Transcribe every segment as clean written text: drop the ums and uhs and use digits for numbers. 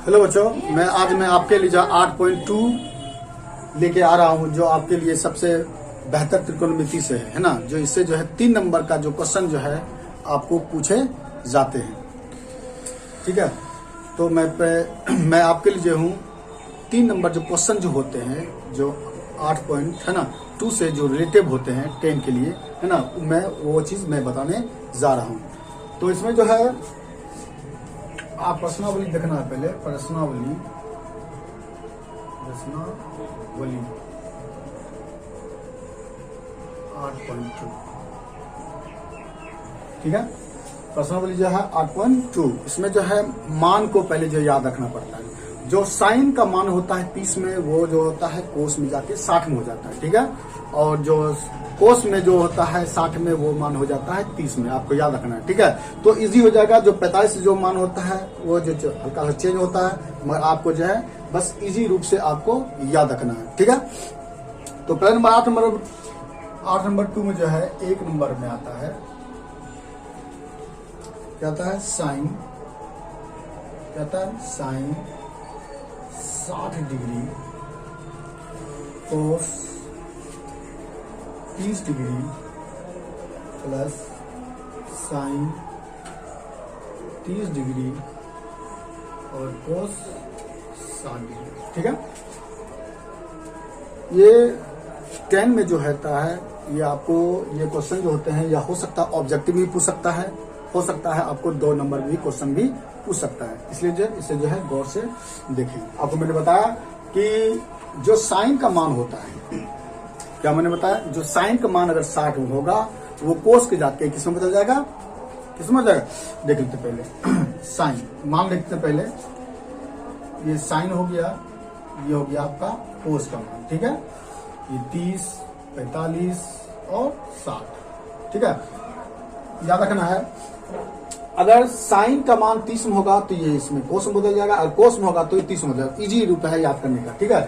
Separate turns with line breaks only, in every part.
Hello बच्चों, मैं आपके लिए 8.2 लेके आ रहा हूँ, जो आपके लिए सबसे बेहतर त्रिकोणमिति से है ना। जो इससे जो है 3 नंबर का जो क्वेश्चन जो है आपको पूछे जाते हैं। ठीक है, तो मैं आपके लिए जो हूँ 3 नंबर जो क्वेश्चन जो होते हैं, जो 8 पॉइंट है ना 2 से जो रिलेटिव होते हैं 10 के लिए है ना, मैं वो चीज मैं बताने जा रहा हूँ। तो इसमें जो है आप प्रश्नावली देखना है। पहले प्रश्नावली 8.2, ठीक है। प्रश्नावली जो है 8.2, इसमें जो है मान को पहले जो याद रखना पड़ता है। जो साइन का मान होता है 30 में, वो जो होता है कोस में जाके 60 में हो जाता है, ठीक है। और जो कोस में जो होता है 60 में, वो मान हो जाता है 30 में, आपको याद रखना है, ठीक है। तो इजी हो जाएगा। जो 45 जो मान होता है वो जो हल्का सा चेंज होता है, मगर आपको जो है बस इजी रूप से आपको याद रखना है, ठीक है। तो पहले नंबर 8 नंबर 2 में जो है 1 नंबर में आता है, क्या आता है साइन, क्या आता है sine 60 degree cos 30 degree plus sine 30 degree और कोस 60 डिग्री, ठीक है। ये 10 में जो रहता है, ये आपको ये क्वेश्चन जो होते हैं, या हो सकता है ऑब्जेक्टिव भी पूछ सकता है, हो सकता है आपको 2 नंबर भी क्वेश्चन भी पूछ सकता है। इसलिए जो इसे जो है गौर से देखें। आपको मैंने बताया कि जो साइन का मान होता है, क्या मैंने बताया, जो साइन का मान अगर 60 में होगा तो वो कोस के जाके किस में बदल जाएगा, किस में जाएगा, देख लेते पहले। साइन मान लिखते पहले, ये साइन हो गया, ये हो गया आपका कोस का मान, ठीक है। ये 30, 45 और 60, ठीक है। याद रखना है, अगर साइन का मान 30 में होगा तो ये इसमें कोस में बदल जाएगा, और कोस में होगा तो ये 30 में बदल जाएगा। इजी रूप है याद करने का, ठीक है।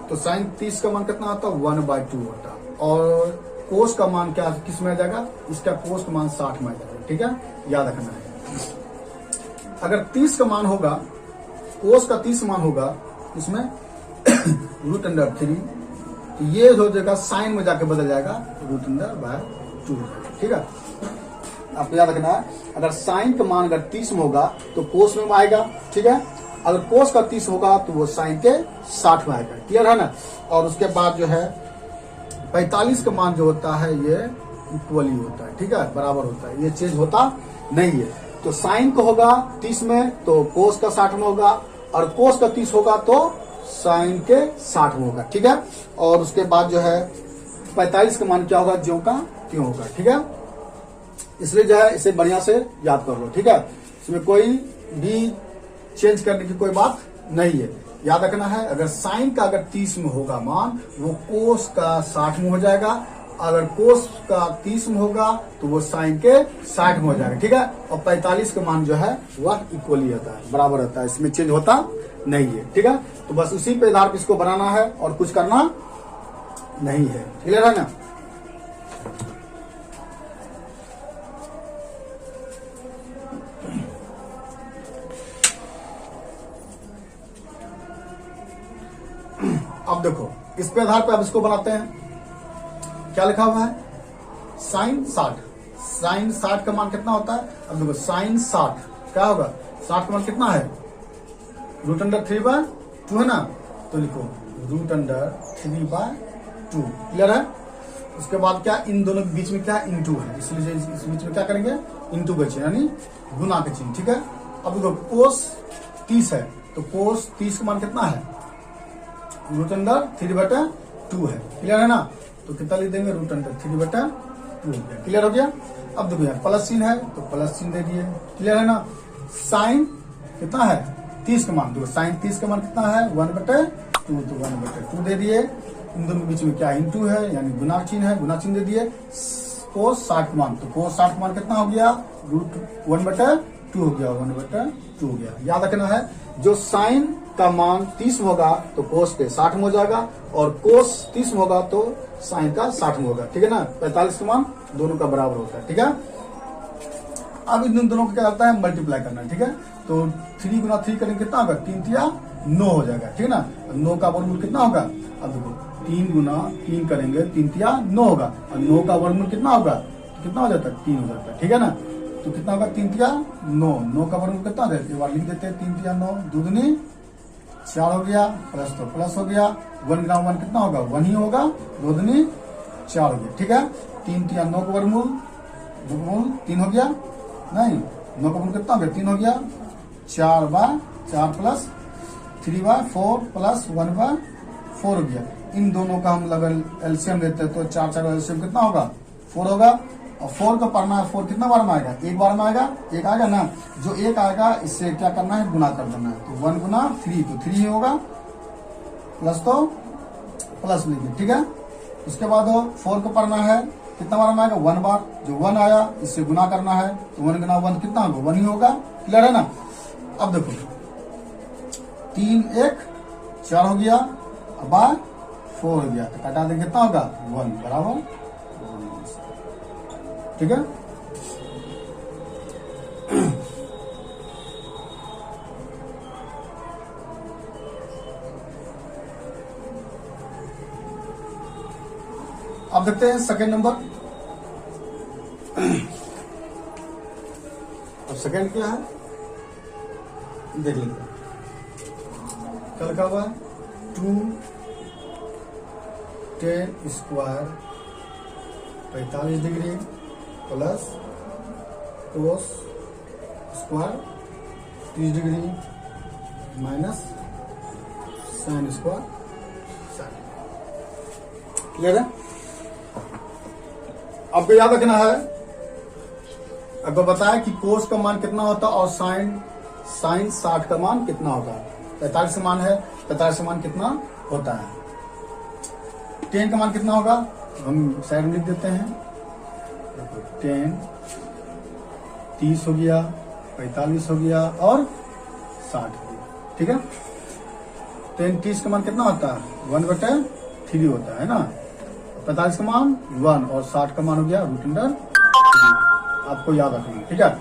तो साइन 30 का मान कितना होता है, 1/2 होता है। और कोस का मान क्या किस में आ जाएगा, इसका कोस का मान 60 में आ जाएगा, ठीक है। याद रखना है, अगर 30 का मान होगा, कोस का 30 मान होगा, इसमें √3, तो ये हो जाएगा साइन में जाके बदल जाएगा √2 हो जाएगा, ठीक है। आपको याद रखना है, अगर साइन का मान अगर 30 में होगा तो कोस में आएगा, ठीक है। अगर कोस का 30 होगा तो वो साइन के 60 में आएगा, क्लियर है ना। और उसके बाद जो है 45 का मान जो होता है ये इक्वली होता है, ठीक है, बराबर होता है, ये चेंज होता नहीं है। तो साइन का होगा 30 में तो कोस का 60 में होगा, और कोस का 30 होगा तो साइन के 60 में होगा, ठीक है। और उसके बाद जो है 45 का मान क्या होगा, ज्यों का त्यों होगा, ठीक है। इसलिए जो है इसे बढ़िया से याद कर लो, ठीक है। इसमें कोई भी चेंज करने की कोई बात नहीं है। याद रखना है, अगर साइन का अगर 30 में होगा मान, वो कोस का 60 में हो जाएगा। अगर कोस का 30 में होगा तो वो साइन के 60 में हो जाएगा, ठीक है। और 45 का मान जो है वह इक्वली होता है, बराबर होता है, इसमें चेंज होता नहीं है, ठीक है। तो बस उसी पे आधार पर इसको बनाना है और कुछ करना नहीं है, क्लियर है ना। अब देखो, इस पे आधार पे अब इसको बनाते हैं। क्या लिखा हुआ है, साइन 60 का मान कितना होता है। अब देखो साइन 60 क्या होगा, 60 का मान कितना है, √3/2 है ना। तो लिखो √3/2, क्लियर है। उसके बाद क्या, इन दोनों के बीच में क्या इंटू है, इसलिए इस बीच में क्या करेंगे, इंटू का चिन्ह, यानी गुना का चिन्ह, ठीक है। अब देखो कोस 30 है, तो कोस 30 का मान कितना है, √3/2 है, क्लियर है ना। तो कितना लिख देंगे, √3/2 हो गया, क्लियर हो गया। अब देखो यहाँ प्लस चिन्ह है तो प्लस चिन्ह दे दिए, क्लियर है ना। साइन कितना है 30 का मान, देखो साइन 30 का मान कितना है 1/2, तो 1/2 दे दिए। इन दोनों के बीच में क्या इंटू है, यानी गुना चिन्ह है, गुना चिन्ह दे दिए। कोस 60 मान, तो कोस 60 मान कितना हो गया, √1/2 हो गया, 1/2 हो गया। याद रखना है, जो साइन का मान 30 में होगा तो कोस के 60 में हो जाएगा, और कोस 30 में होगा तो साइन का 60 में होगा, ठीक है ना। 45 का मान दोनों का बराबर होता है, ठीक है। अब इन दोनों को क्या करता है, मल्टीप्लाई करना है, ठीक है। तो 3 गुना 3 करेंगे कितना होगा, 3 तिया 9 हो जाएगा, ठीक है ना। 9 का वर्गमूल कितना होगा, अब देखो 3 गुना 3 करेंगे 3 तिया 9 होगा, और 9 का वर्गमूल कितना होगा, कितना हो जाता है, 3 हो जाता है, ठीक है ना। तो कितना होगा, 3 तिया 9, 9 का वर्गमूल कितना होता है, एक बार लिख देते हैं, 3 तिया 9, 2 दूनी 4 हो गया, प्लस तो प्लस हो गया, 1 गुना 1 कितना होगा, 1 ही होगा, 2 दूनी 4 हो गया, ठीक है। 3 तिया 9 का वर्गमूल 3 हो गया, नहीं 9 का वर्गमूल कितना हो गया, 3 हो गया, 4/4 प्लस 3/4 प्लस 1/4 हो गया। इन दोनों का हम अगर एलसीएम लेते हैं तो 4 का एलसीएम कितना होगा, 4 होगा, और 4 का पढ़ना है, 4 कितना बार में आएगा, एक बार में आएगा, एक आएगा ना, जो एक आएगा इससे क्या करना है, गुना कर देना है। तो 1 गुना 3 तो 3 ही होगा, प्लस तो प्लस लिखिए, ठीक है। उसके बाद 4 को पढ़ना है, कितना बार में आएगा, 1 बार, जो 1 आया इससे गुना करना है, तो 1 गुना 1 कितना होगा, 1 ही होगा, क्लियर है ना। अब देखो 3 1 4 हो गया, बाय 4 हो गया, तो कटा देंगे कितना होगा, 1 बराबर 1, ठीक है। अब देखते हैं सेकेंड नंबर। अब सेकेंड क्या है देख लेते हैं, क्या लिखा हुआ है, 2 10 square 45 degree plus cos square 30 degree minus sine square sine, clear है। आपको याद रखना है, आपको बताया कि कोस का मान कितना होता है और साइन 60 का मान कितना होता है। 45 का मान है, 45 का मान कितना होता है, 10 का मान कितना होगा, हम साइड में लिख देते हैं, 10 30 हो गया, 45 हो गया और 60 हो गया, ठीक है। 10 30 का मान कितना होता है, 1/3 होता है ना, 45 का मान 1 और 60 का मान हो गया √3, आपको याद रखना, ठीक है।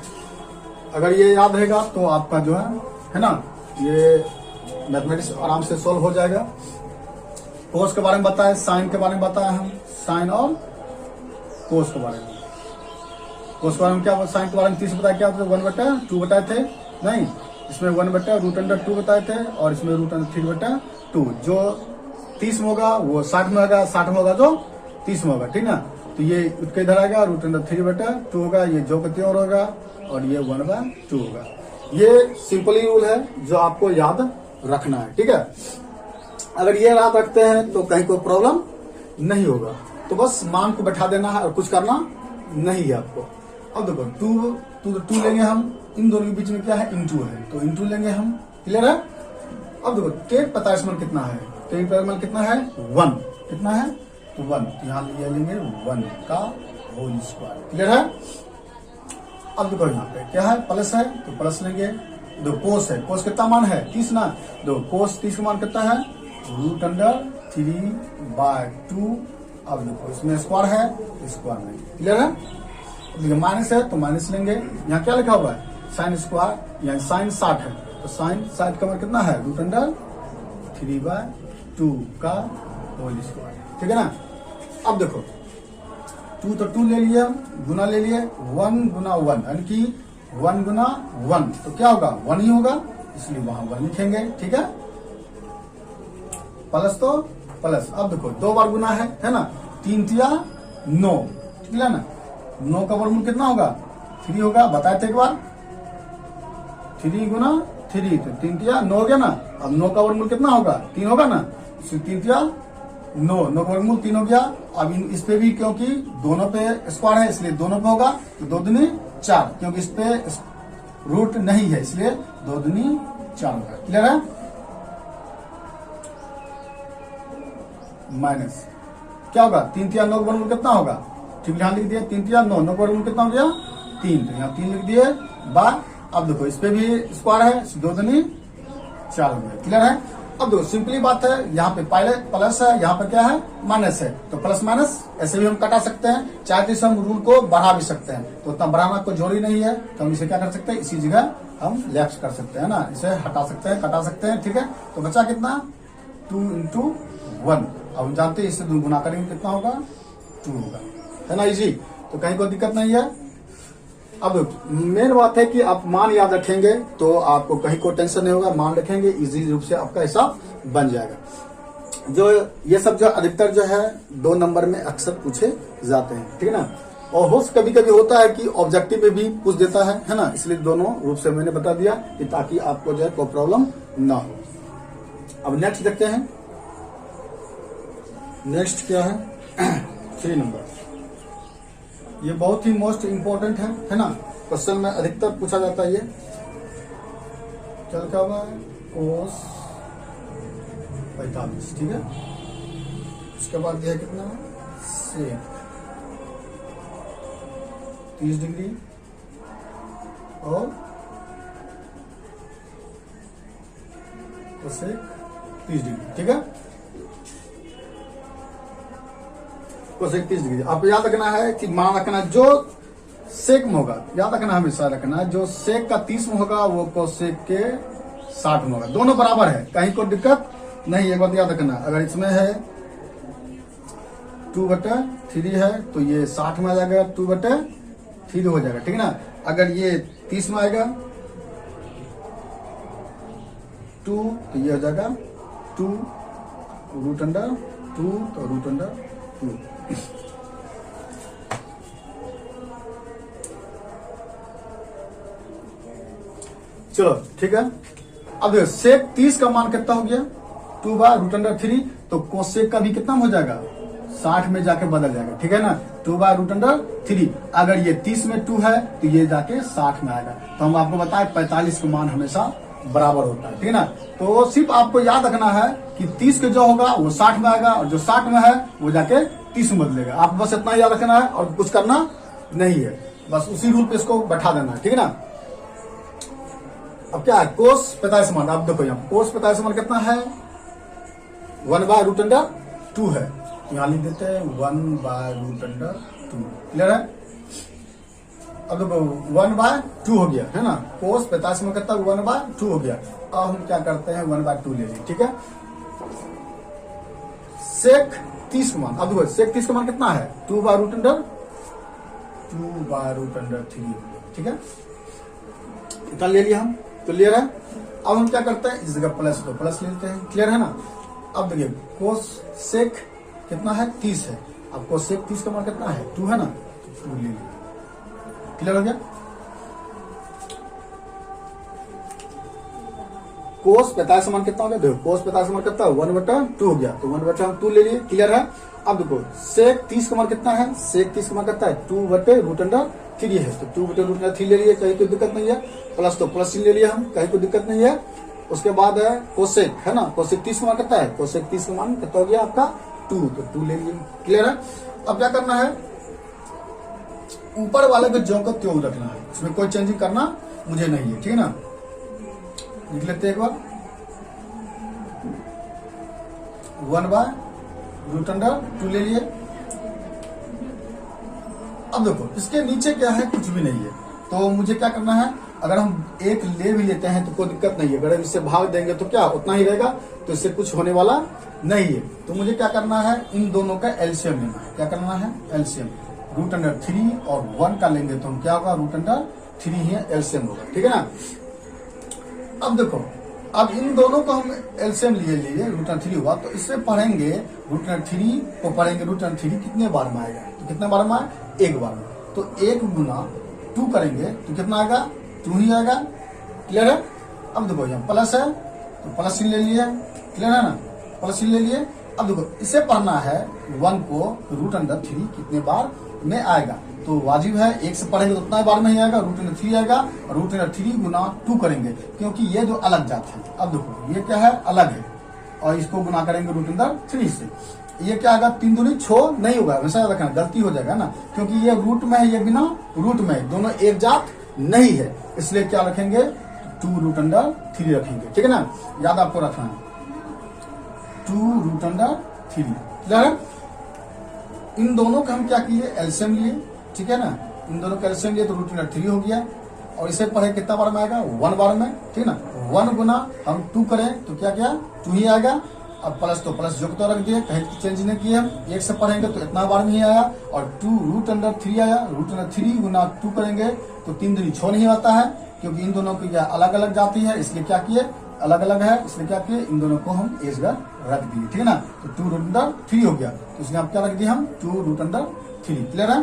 अगर ये याद रहेगा तो आपका जो है ना, ये मैथमेटिक्स आराम से सॉल्व हो जाएगा। कोस के बारे में बताया, साइन के बारे में बताया, हम साइन और कोस के बारे में, कोस के बारे में क्या, साइन के बारे में 30 बताया, क्या 1/2 बताए थे, नहीं इसमें 1/√2 बताए थे, और इसमें √3/2, जो 30 में होगा वो 60 में होगा, 60 में होगा जो 30 में होगा, ठीक ना। तो ये उसके इधर आएगा, √3/2 होगा, ये जो कति और होगा, और ये 1/2 होगा। ये सिंपली रूल है जो आपको याद रखना है, ठीक है। अगर ये याद रखते हैं तो कहीं कोई प्रॉब्लम नहीं होगा, तो बस मान को बैठा देना है और कुछ करना नहीं है आपको। अब देखो 2 लेंगे हम, इन दोनों के बीच में क्या है, इंटू है, तो इंटू लेंगे हम, क्लियर है। अब देखो 10 45 मान कितना है, 10 45 मान कितना है, 1, कितना है, तो 1, तो यहाँ लेंगे 1 का होल स्क्वायर, क्लियर है। अब देखो यहाँ पे क्या है, प्लस है, तो प्लस लेंगे, दो कोस है, कोस कितना मान है, 30 ना, दो कोस 30 का मान कितना है, √3/2। अब देखो इसमें स्क्वायर है, स्क्वायर नहीं, क्लियर है। देखिए माइनस है तो माइनस लेंगे, यहाँ क्या लिखा हुआ है, साइन स्क्वायर, यहाँ साइन 60 है, तो साइन 60 का मान कितना है, √3/2 का होल स्क्वायर, ठीक है ना। अब देखो 2 तो 2 ले लिया, गुना ले लिए, 1 गुना 1 यानी कि 1 गुना 1 तो क्या होगा, 1 ही होगा, इसलिए वहां 1 लिखेंगे, ठीक है। प्लस तो प्लस, अब देखो 2 बार गुना है ना, 3 तिया 9, ठीक है ना। 9 का वर्गमूल कितना होगा, 3 होगा, बताए थे एक बार, 3 गुना 3 तो 3 तिया 9 हो गया ना। अब 9 का वर्गमूल कितना होगा, 3 होगा ना, 3 तिया 9, 9 का वर्गमूल 3 हो गया। अब इस पे भी क्योंकि दोनों पे स्क्वायर है इसलिए दोनों पे होगा, तो 2 दूनी 4, क्योंकि इस पे रूट नहीं है इसलिए 2 दूनी 4 होगा, क्लियर है। माइनस क्या होगा, 3 तिया 9 का वर्गमूल कितना होगा, ठीक यहाँ लिख दिया, 3 तिया 9, 9 का वर्गमूल कितना हो गया, 3, तो यहाँ 3 लिख दिए बाय। अब देखो इस पे भी स्क्वायर है, 2 दूनी 4 हो गया, क्लियर है। अब देखो सिंपली बात है, यहाँ पे पहले प्लस है, यहाँ पे क्या है, माइनस है, तो प्लस माइनस ऐसे भी हम कटा सकते हैं, चाहे तो हम रूल को बढ़ा भी सकते हैं, तो उतना बढ़ाना कोई जरूरी नहीं है, तो हम इसे क्या कर सकते हैं, इसी जगह हम लेफ्ट कर सकते हैं ना, इसे हटा सकते हैं, कटा सकते हैं, ठीक है। तो बचा कितना 2 × 1। अब हम जानते हैं इससे गुना करेंगे कितना होगा 2 होगा, है ना, इजी। तो कहीं कोई दिक्कत नहीं है। अब मेन बात है कि आप मान याद रखेंगे तो आपको कहीं कोई टेंशन नहीं होगा, मान रखेंगे इजी रूप से आपका हिसाब बन जाएगा। जो ये सब जो अधिकतर जो है 2 नंबर में अक्सर पूछे जाते हैं, ठीक है ना। और हो कभी कभी होता है कि ऑब्जेक्टिव में भी पूछ देता है ना, इसलिए दोनों रूप से मैंने बता दिया कि ताकि आपको जो है कोई प्रॉब्लम ना हो। अब नेक्स्ट देखते हैं, नेक्स्ट क्या है 3 नंबर। ये बहुत ही मोस्ट इंपॉर्टेंट है ना, क्वेश्चन में अधिकतर पूछा जाता है। ये क्या लिखा हुआ है कोस 45, ठीक है। उसके बाद यह कितना है सेक 30 डिग्री और कोसेक 30 डिग्री, ठीक है। कोसेक 30 डिग्री आपको याद रखना है कि मान रखना जो सेक में होगा, याद रखना हमेशा रखना जो सेक का 30 में होगा वो कोसेक के 60 में होगा। दोनों बराबर है, कहीं कोई दिक्कत नहीं। एक बात याद रखना, अगर इसमें है 2/3 है तो ये 60 में आ जाएगा, 2/3 हो जाएगा, ठीक है ना। अगर ये 30 में आएगा 2 तो ये हो जाएगा 2 √2 तो √2। चलो ठीक है। अब देखो सेक 30 का मान कितना हो गया 2/√3, तो कोसेक का भी कितना हो जाएगा 60 में जाके बदल जाएगा, ठीक है ना। 2/√3 अगर ये 30 में 2 है तो ये जाके 60 में आएगा। तो हम आपको बताएं 45 का मान हमेशा बराबर होता है, ठीक है ना। तो सिर्फ आपको याद रखना है कि 30 के जो होगा वो 60 में आएगा और जो 60 में है वो जाके 30 में बदलेगा। आप बस इतना याद रखना है और कुछ करना नहीं है, बस उसी रूल पे इसको बैठा देना है, ठीक है ना। अब क्या है कोस 45 मान, आप देखो यहाँ कोस 45 मान कितना है 1/√2 है, यहाँ लिख देते हैं 1/√2, क्लियर है। अब देखो 1/2 हो गया है ना, कोस 45 में कितना 1/2 हो गया। अब हम क्या करते हैं 1/2 ले लीजिए, ठीक है। सेक 30 का मान, अब देखो सेक 30 का मान कितना है 2/√3, ठीक है। इतना ले लिया हम, तो क्लियर है। अब हम क्या करते हैं इस जगह प्लस तो प्लस ले लेते हैं, क्लियर है ना। अब देखिए कोस सेक कितना है 30 है, अब कोस सेक 30 का मान कितना है 2 है ना, तो 2 ले लिया, क्लियर हो गया। कोस 45 मान कितना हो गया, देखो कोस 45 मान कितना 1/2 हो गया, तो 1/2 ले लिए, क्लियर है। अब देखो सेक 30 का मान कितना है, सेक 30 का मान कितना है 2/√3 है, तो 2/√3 ले लिए, कहीं कोई दिक्कत नहीं है। प्लस तो प्लस ले लिया हम, कहीं कोई दिक्कत नहीं है। उसके बाद है कोसेक है ना, कोसेक 30 का मान कितना है, कोसेक 30 का मान कितना हो गया आपका 2, तो 2 ले लिए, क्लियर है। अब क्या करना है ऊपर वाले को ज्यों का त्यों रखना है, इसमें कोई चेंजिंग करना मुझे नहीं है, ठीक है ना। लिख लेते हैं एक बार 1/√2 ले लिए। अब देखो इसके नीचे क्या है कुछ भी नहीं है, तो मुझे क्या करना है अगर हम एक ले भी लेते हैं तो कोई दिक्कत नहीं है, अगर इससे भाग देंगे तो क्या उतना ही रहेगा, तो इससे कुछ होने वाला नहीं है। तो मुझे क्या करना है इन दोनों का एलसीएम लेना है, क्या करना है एलसीएम √3 और 1 का लेंगे तो हम क्या होगा √3 ही एलसीएम होगा, ठीक है ना। अब देखो अब इन दोनों को हम एलसीएम लिए √3 हुआ, तो इससे पढ़ेंगे √3 को पढ़ेंगे √3 कितने बार में आएगा, तो कितने बार में आए एक बार में, तो 1 × 2 करेंगे तो कितना आएगा 2 ही आएगा, क्लियर है। अब देखो यहाँ प्लस है तो प्लस ही ले लिए, क्लियर है ना, प्लस ही ले लिए। अब देखो इसे पढ़ना है 1 को √3 कितने बार में आएगा, तो वाजिब है 1 से पढ़ेंगे तो उतना बार में ही आएगा, √3 आएगा और √3 × 2 करेंगे क्योंकि ये जो अलग जात है। अब देखो ये क्या है अलग है और इसको गुना करेंगे √3 से, ये क्या आएगा 3 दूनी 6 नहीं होगा, वैसा याद रखना गलती हो जाएगा ना, क्योंकि ये रूट में है ये बिना रूट में है, दोनों एक जात नहीं है, इसलिए क्या रखेंगे 2√3 रखेंगे, ठीक है ना, याद आपको रखना है 2√3, क्लियर है। इन दोनों का हम क्या किए एलसीएम लिए, ठीक है ना, इन दोनों का एलसीएम लिए तो √3 हो गया। और इसे पढ़े कितना बार में आएगा, 1 बार में, ठीक ना। 1 गुना हम 2 करें तो क्या क्या 2 ही आएगा। अब प्लस तो प्लस जो तो रख दिए, कहीं चेंज नहीं किए हम। 1 से पढ़ेंगे तो इतना बार में ही आया, और 2 √3 आया। √3 गुना 2 करेंगे तो 3 दूनी 6 नहीं आता है, क्योंकि इन दोनों की क्या अलग अलग जाती है, इसलिए क्या किए, अलग अलग है, इसलिए क्या किए, इन दोनों को हम एक जगह रख दिए, ठीक है ना। तो 2√3 हो गया, तो इसलिए आप क्या रख दिए हम 2√3। क्लियर है।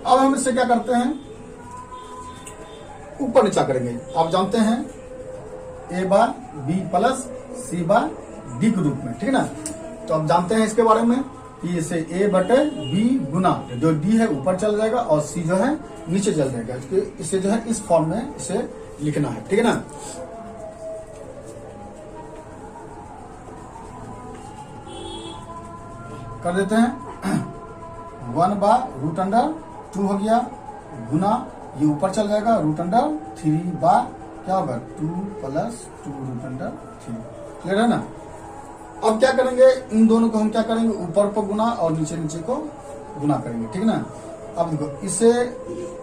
अब हम इससे क्या करते हैं, ऊपर नीचा करेंगे। आप जानते हैं a/b प्लस c/d के रूप में, ठीक है ना। तो आप जानते हैं इसके बारे में कि इसे a/b गुना जो d है ऊपर चल जाएगा और c जो है नीचे चल जाएगा। इसे जो है इस फॉर्म में इसे लिखना है, ठीक है ना। कर देते हैं 1/√2 हो गया, गुना ये ऊपर चल जाएगा √3 क्या होगा 2 + 2√3। क्लियर है ना। अब क्या करेंगे, इन दोनों को हम क्या करेंगे, ऊपर पर गुना और नीचे नीचे को गुना करेंगे, ठीक है ना। अब देखो इसे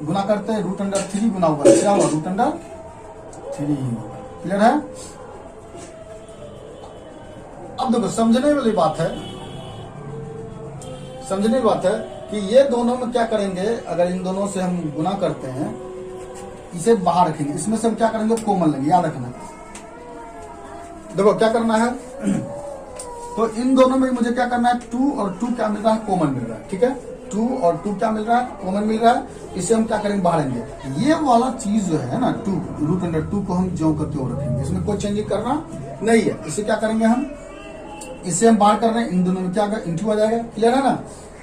गुना करते हैं √3 गुना ऊपर क्या होगा √3 होगा। क्लियर है। अब देखो समझने वाली बात है कि ये दोनों में क्या करेंगे, अगर इन दोनों से हम गुना करते हैं, इसे बाहर रखेंगे, इसमें से हम क्या करेंगे कॉमन लेंगे, याद रखना। देखो क्या करना है, तो इन दोनों में मुझे क्या करना है, 2 और 2 क्या मिल रहा है, कॉमन मिल रहा है, ठीक है। 2 और 2 क्या मिल रहा है, कॉमन मिल रहा है। इसे हम क्या करेंगे, बाहरेंगे। ये वाला चीज जो है ना 2 √2 को हम ज्यों करते हो रखेंगे, इसमें कोई चेंज करना नहीं है। इसे क्या करेंगे हम, इसे हम बाहर कर रहे हैं, इन दोनों में क्या इंटू आ जाएगा। क्लियर है ना।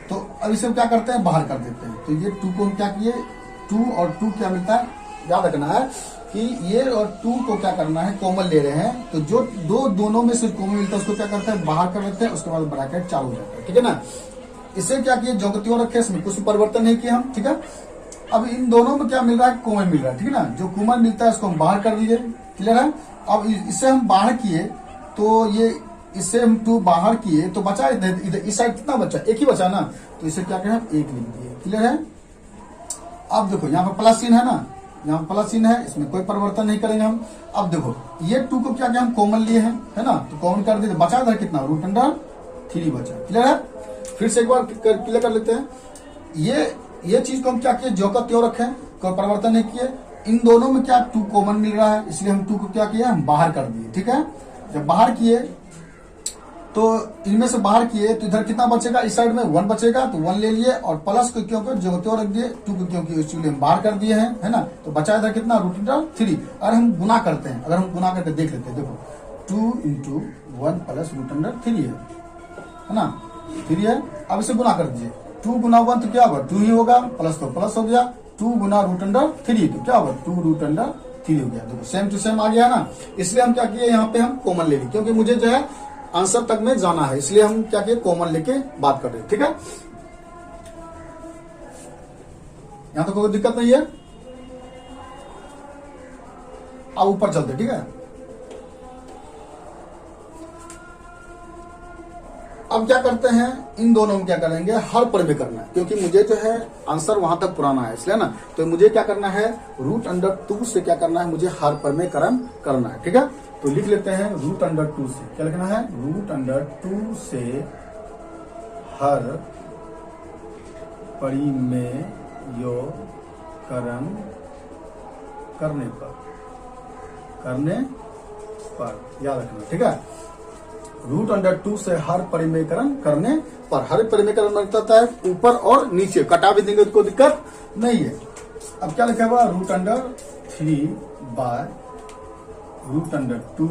तो अब इसे हम क्या करते हैं, बाहर कर देते हैं। तो ये 2 को हम क्या किए, 2 और 2 क्या मिलता है, याद रखना है कि ये और 2 को क्या करना है, कॉमन ले रहे हैं। तो जो दोनों में से कॉमन मिलता है उसको क्या करते हैं, बाहर कर देते हैं, उसके बाद ब्रैकेट चालू हो जाता है, ठीक है ना। इसे क्या किए, जो त्यों रखे, इसमें कुछ परिवर्तन नहीं किया हम, ठीक है। अब इन दोनों में क्या मिल रहा है, कॉमन मिल रहा है, ठीक है ना। जो कॉमन मिलता है उसको हम बाहर कर दीजिए। क्लियर है। अब इसे हम बाहर किए तो ये इससे हम 2 बाहर किए तो बचा इधर, इस साइड कितना बचा, 1 ही बचा ना। तो इसे क्या करें, 1 लिख दिए। क्लियर है। अब देखो यहाँ पर प्लस चिन्ह है ना, यहाँ प्लस चिन्ह है, इसमें कोई परिवर्तन नहीं करेंगे हम। अब देखो ये 2 को क्या हम कॉमन लिए हैं, है ना। तो कॉमन कर दिए, बचा इधर कितना √3 बचा। क्लियर है। फिर से एक बार क्लियर कर लेते हैं। ये चीज को हम क्या किए, जो का त्यों रखे, कोई परिवर्तन नहीं किए। इन दोनों में क्या 2 कॉमन मिल रहा है, इसलिए हम 2 को क्या किया, हम बाहर कर दिए, ठीक है। जब बाहर किए तो इनमें से बाहर किए तो इधर कितना बचेगा, इस साइड में 1 बचेगा, तो 1 ले लिए, और प्लस को क्यों जो त्यों रख दिए, 2 को क्योंकि इसलिए हम बाहर कर दिए हैं, है ना। तो बचा इधर कितना √3। अगर हम गुना करते हैं, अगर हम गुना करके देख लेते हैं, देखो 2 × 1 + √3 है ना, 3 है। अब इसे गुना कर दीजिए, 2 गुना 1 तो क्या होगा 2 ही होगा, प्लस तो प्लस हो गया, 2 गुना √3 तो क्या होगा 2√3 हो गया। देखो सेम टू सेम आ गया ना। इसलिए हम क्या किए, यहाँ पे हम कॉमन ले लिए, क्योंकि मुझे जो है आंसर तक में जाना है, इसलिए हम क्या किए, कॉमन लेके बात कर रहे हैं, ठीक है। यहां तो कोई दिक्कत नहीं है। अब ऊपर चलते, ठीक है। अब क्या करते हैं, इन दोनों में क्या करेंगे, हर पर में करना है, क्योंकि मुझे जो है आंसर वहां तक पुराना है, इसलिए ना। तो मुझे क्या करना है, √2 से क्या करना है, मुझे हर पर में करना है, ठीक है। तो लिख लेते हैं √2 से क्या लिखना है, √2 से हर परिमेयकरण करने पर याद रखना, ठीक है। √2 से हर परिमेयकरण करने पर, हर परिमेयकरण मतलब है ऊपर और नीचे, कटा भी देंगे तो दिक्कत नहीं है। अब क्या लिखा हुआ, √3 बाय √2 × 2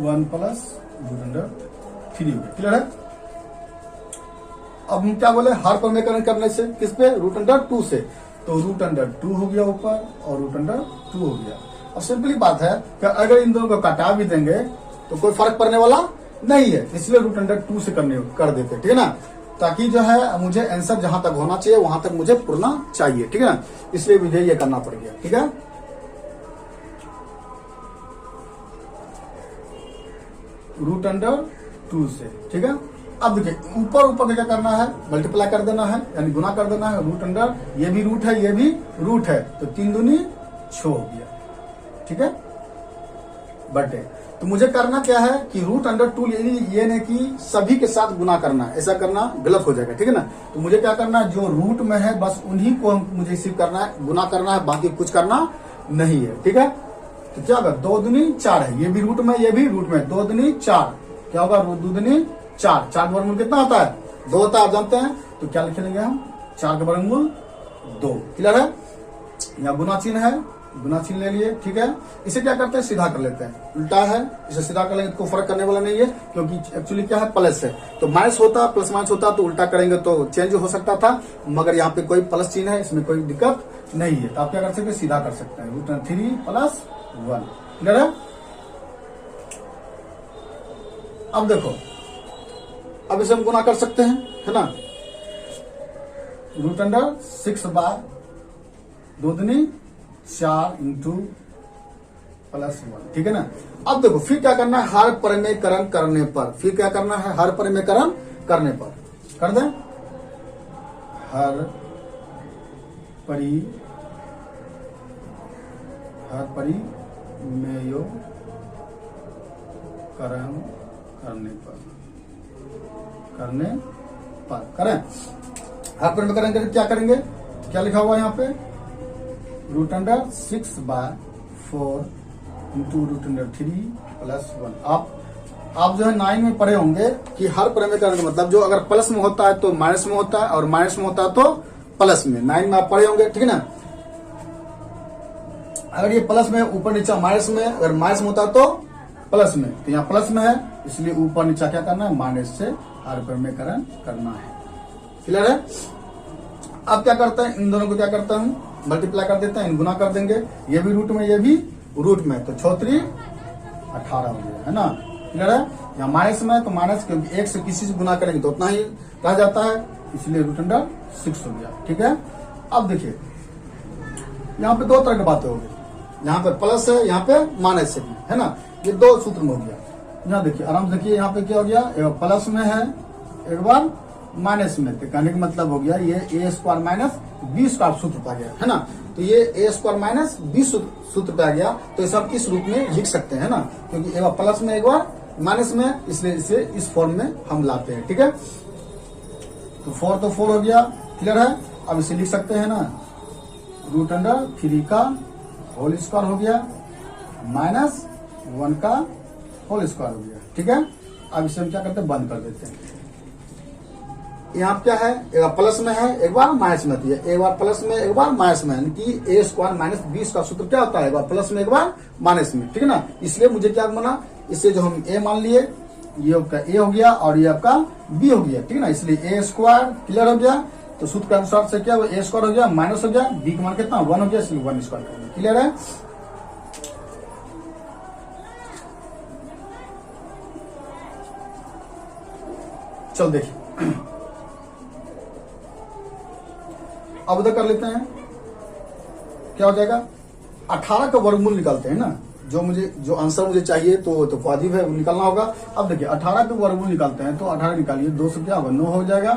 1 + √3 हो गया। क्लियर है। अब हम क्या बोले, हर परिमेयकरण करने से, किस पे, √2 से। तो √2 हो गया ऊपर और √2 हो गया। अब सिंपली बात है कि अगर इन दोनों को कटा भी देंगे तो कोई फर्क पड़ने वाला नहीं है, इसलिए √2 से कर देते, ठीक है ना। ताकि जो है मुझे आंसर जहां तक होना चाहिए वहां तक मुझे पुरना चाहिए, ठीक है ना। इसलिए मुझे ये करना पड़ गया, ठीक है। √2 से, ठीक है। अब देखिए ऊपर ऊपर क्या करना है, मल्टीप्लाई कर देना है, यानी गुना कर देना है। रूट अंडर ये भी रूट है, ये भी रूट है, तो 3 दूनी 6 हो गया, ठीक है, बटे। तो मुझे करना क्या है कि रूट अंडर 2 ये नहीं कि सभी के साथ गुना करना है, ऐसा करना गलत हो जाएगा, ठीक है ना। तो मुझे क्या करना है, जो रूट में है बस उन्हीं को मुझे रिसीव करना है, गुना करना है, बाकी कुछ करना नहीं है, ठीक है। तो क्या होगा, 2 दूनी 4 है, ये भी रूट में, ये भी रूट में, 2 दूनी 4, क्या होगा, 2 दूनी 4, 4 का वर्गमूल कितना होता है, 2 होता है, आप जानते हैं। तो क्या लिख लेंगे हम, 4 का वर्गमूल 2, क्लियर है। यहाँ गुना चिन्ह है, गुना चिन्ह ले लिए, ठीक है। इसे क्या करते हैं, सीधा कर लेते हैं, उल्टा है, इसे सीधा कर लेंगे तो कोई फर्क करने वाला नहीं है, क्योंकि एक्चुअली क्या है, प्लस है। तो माइनस होता, प्लस माइनस होता तो उल्टा करेंगे तो चेंज हो सकता था, मगर यहाँ पे कोई प्लस चिन्ह है, इसमें कोई दिक्कत नहीं है। तो आप क्या कर सकते हैं, सीधा कर सकते हैं, रूट 3 प्लस 1, क्लियर है। अब देखो, अब इसे हम गुना कर सकते हैं, है ना। रूट अंडर 6 बाय 2 दूनी 4 इंटू प्लस 1, ठीक है ना। अब देखो फिर क्या करना है, हर परिमेयकरण करने पर, फिर क्या करना है, हर परिमेयकरण करने पर कर दें, हर परिमेयो करण करने पर करें। हर परिमेयकरण करके क्या करेंगे, क्या लिखा हुआ है यहाँ पे, root under 6 by 4 into root under 3 plus 1। आप जो है 9 में पढ़े होंगे कि हर परिमेयकरण का मतलब जो अगर प्लस में होता है तो माइनस में होता है, और माइनस में होता है तो प्लस में। 9 में आप पढ़े होंगे, ठीक है ना। अगर ये प्लस में ऊपर नीचा माइनस में, अगर माइनस में होता है तो प्लस में, तो यहाँ प्लस में है, इसलिए ऊपर नीचा क्या करना है, माइनस से हर परिमेयकरण करना है, क्लियर है। अब क्या करते हैं, इन दोनों को क्या करता हूं, मल्टीप्लाई कर देते हैं, गुना कर देंगे, ये भी रूट में, ये भी रूट में, तो 6 3 18 हो गया, है ना, क्लियर है। यहाँ माइनस में तो माइनस, क्योंकि 1 से किसी से गुना करेंगे तो उतना ही रह जाता है, इसलिए रूट अंडर 6 हो गया, ठीक है। अब देखिए यहाँ पे 2 तरह की बातें हो गई, यहाँ पे प्लस है, यहाँ पे माइनस है, है ना, ये 2 सूत्र में हो गया। यहाँ देखिए आराम से देखिए, यहाँ पे क्या हो गया, एक प्लस में है, एक बार माइनस में, तो कहने का मतलब हो गया ये a square minus b square सूत्र पे आ गया, है ना। तो ये a स्क्वायर माइनस b सूत्र पे आ गया, तो इसे हम इस रूप में लिख सकते हैं ना, क्योंकि एक बार प्लस में, एक बार माइनस में, इसलिए इसे इस फॉर्म में हम लाते हैं, ठीक है। तो 4 तो 4 हो गया, क्लियर है। अब इसे लिख सकते हैं ना, रूट अंडर 3 का होल स्क्वायर हो गया माइनस 1 का होल स्क्वायर हो गया, ठीक है। अब इसे हम क्या करते हैं, बंद कर देते हैं। यहाँ क्या है, एक बार प्लस में है, एक बार माइनस में, तो एक बार प्लस में, एक बार माइनस में, यानी कि a स्क्वायर माइनस b का सूत्र क्या होता है, एक बार प्लस में, एक बार माइनस में, ठीक है ना। इसलिए मुझे क्या बना, इससे जो हम a मान लिए, ये आपका a हो गया और ये आपका b हो गया, ठीक है ना। इसलिए a स्क्वायर क्लियर हो गया, तो सूत्र के अनुसार से क्या हुआ, a स्क्वायर हो गया माइनस हो गया, b का मान कितना 1 हो गया, इसलिए 1 स्क्वायर, क्लियर है। चल देखिए, अब उधर कर लेते हैं, क्या हो जाएगा, 18 का वर्गमूल निकालते हैं ना, जो आंसर मुझे चाहिए तो वाजिब है वो निकालना होगा। अब देखिए 18 का वर्गमूल निकालते हैं, तो 18 निकालिए, 2 से क्या होगा 9 हो जाएगा,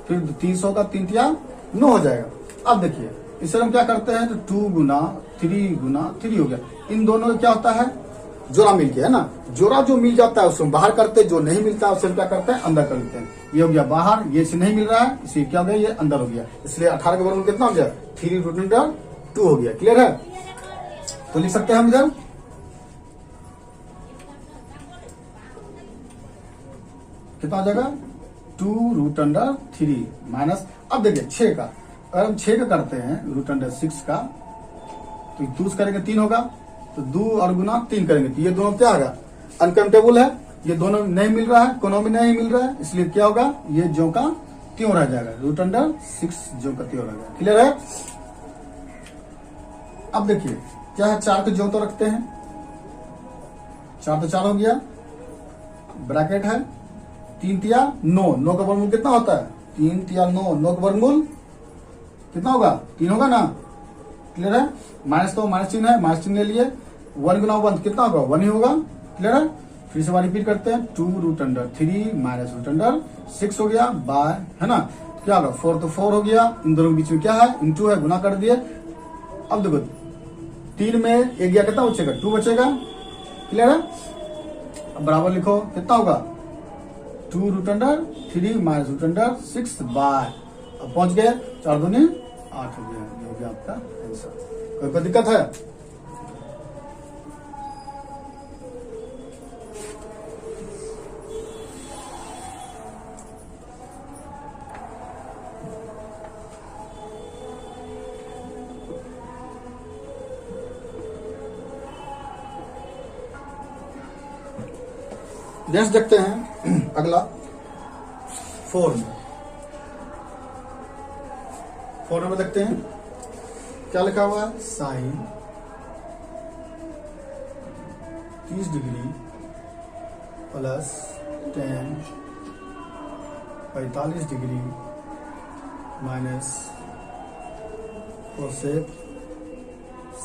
फिर 300 का 3 तिया 9 हो जाएगा। अब देखिए इसे हम क्या करते हैं, तो 2 गुना 3 हो गया, इन दोनों का क्या होता है, जोड़ा मिल गया, है ना। जोड़ा जो मिल जाता है उसको बाहर करते हैं, जो नहीं मिलता है उससे क्या करते हैं, अंदर कर लेते हैं। ये हो गया बाहर, ये से नहीं मिल रहा है, इसलिए क्या हो गया, ये अंदर हो गया, इसलिए 18 का वर्गमूल कितना हो गया, 3 रूट अंडर 2 हो गया, क्लियर है। तो लिख सकते हैं हम इधर, कितना हो जाएगा, 2 रूट अंडर 3 माइनस, अब देखिए 6 का, अगर हम 6 का करते हैं रूट अंडर 6 का, तो 2 करेंगे 3 होगा, तो 2 और गुना 3 करेंगे, तो ये दोनों क्या होगा, अनकाउंटेबल है, ये दोनों नहीं मिल रहा है, कोनो में नहीं मिल रहा है, इसलिए क्या होगा, ये जो का त्यों रह जाएगा, रूट अंडर 6 जो का त्यों रह जाएगा, क्लियर है। अब देखिए क्या है, 4 के जो तो रखते हैं, 4 तो 4 हो गया, ब्रैकेट है, 3 तिया 9 का वर्गमूल कितना होता है, 3 तिया 9 का वर्गमूल कितना होगा, 3 होगा ना, क्लियर है। माइनस तो माइनस चिन्ह है, माइनस चिन्ह ले लिए, 1 गुना 1 कितना होगा, 1 ही होगा, क्लियर है। फिर से बार रिपीट करते हैं, 2√3 माइनस √6 हो गया बाय, है ना, क्या होगा 4 तो 4 हो गया, इन दोनों के बीच में क्या है, इंटू है, गुना कर दिए। अब देखो 3 में 1 गया, कितना बचेगा, 2 बचेगा, क्लियर है। अब बराबर लिखो, कितना होगा 2√3 माइनस √6 बाय, अब पहुंच गए 4 दूनी 8 हो गया, ये हो गया आपका आंसर। कोई दिक्कत है? नेक्स्ट देखते हैं अगला 4 में। 4 में देखते हैं क्या लिखा हुआ है, sine 30 degree plus tan 45 degree minus cosec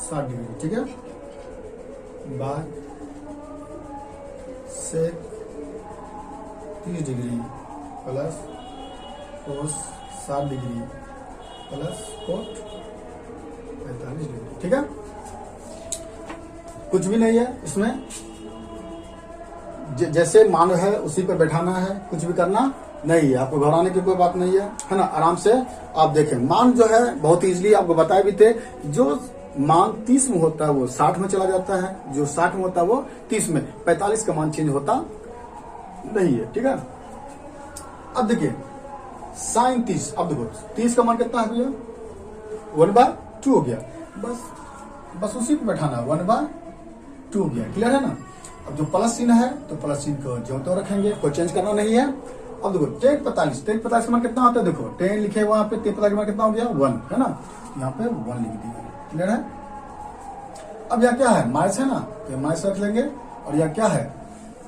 60 degree, ठीक है, by sec 30 degree plus cos 60 degree plus cot 45 degree, ठीक है। कुछ भी नहीं है इसमें, जैसे मान है उसी पर बैठाना है, कुछ भी करना नहीं है, आपको घबराने की कोई बात नहीं है ना। आराम से आप देखें, मान जो है बहुत इजीली आपको बताए भी थे, जो मान 30 में होता है वो 60 में चला जाता है, जो 60 में होता है वो 30 में, 45 का मान चेंज होता नहीं है, ठीक है। अब देखिए साइन 30, अब देखो 30 का मान कितना है भैया, 1/2 हो गया, बस उसी पे बैठाना है, 1/2 हो गया, क्लियर है ना। अब जो प्लस चिन्ह है तो प्लस चिन्ह को जो तो रखेंगे, कोई चेंज करना नहीं है। अब देखो tan 45 का मान कितना होता है, देखो tan लिखे हुआ पे, tan 45 का मान कितना हो गया 1, है ना, यहाँ पे 1 लिख दिया, क्लियर है। अब यहाँ क्या है, माइनस है ना, तो माइनस रख लेंगे, और यहाँ क्या है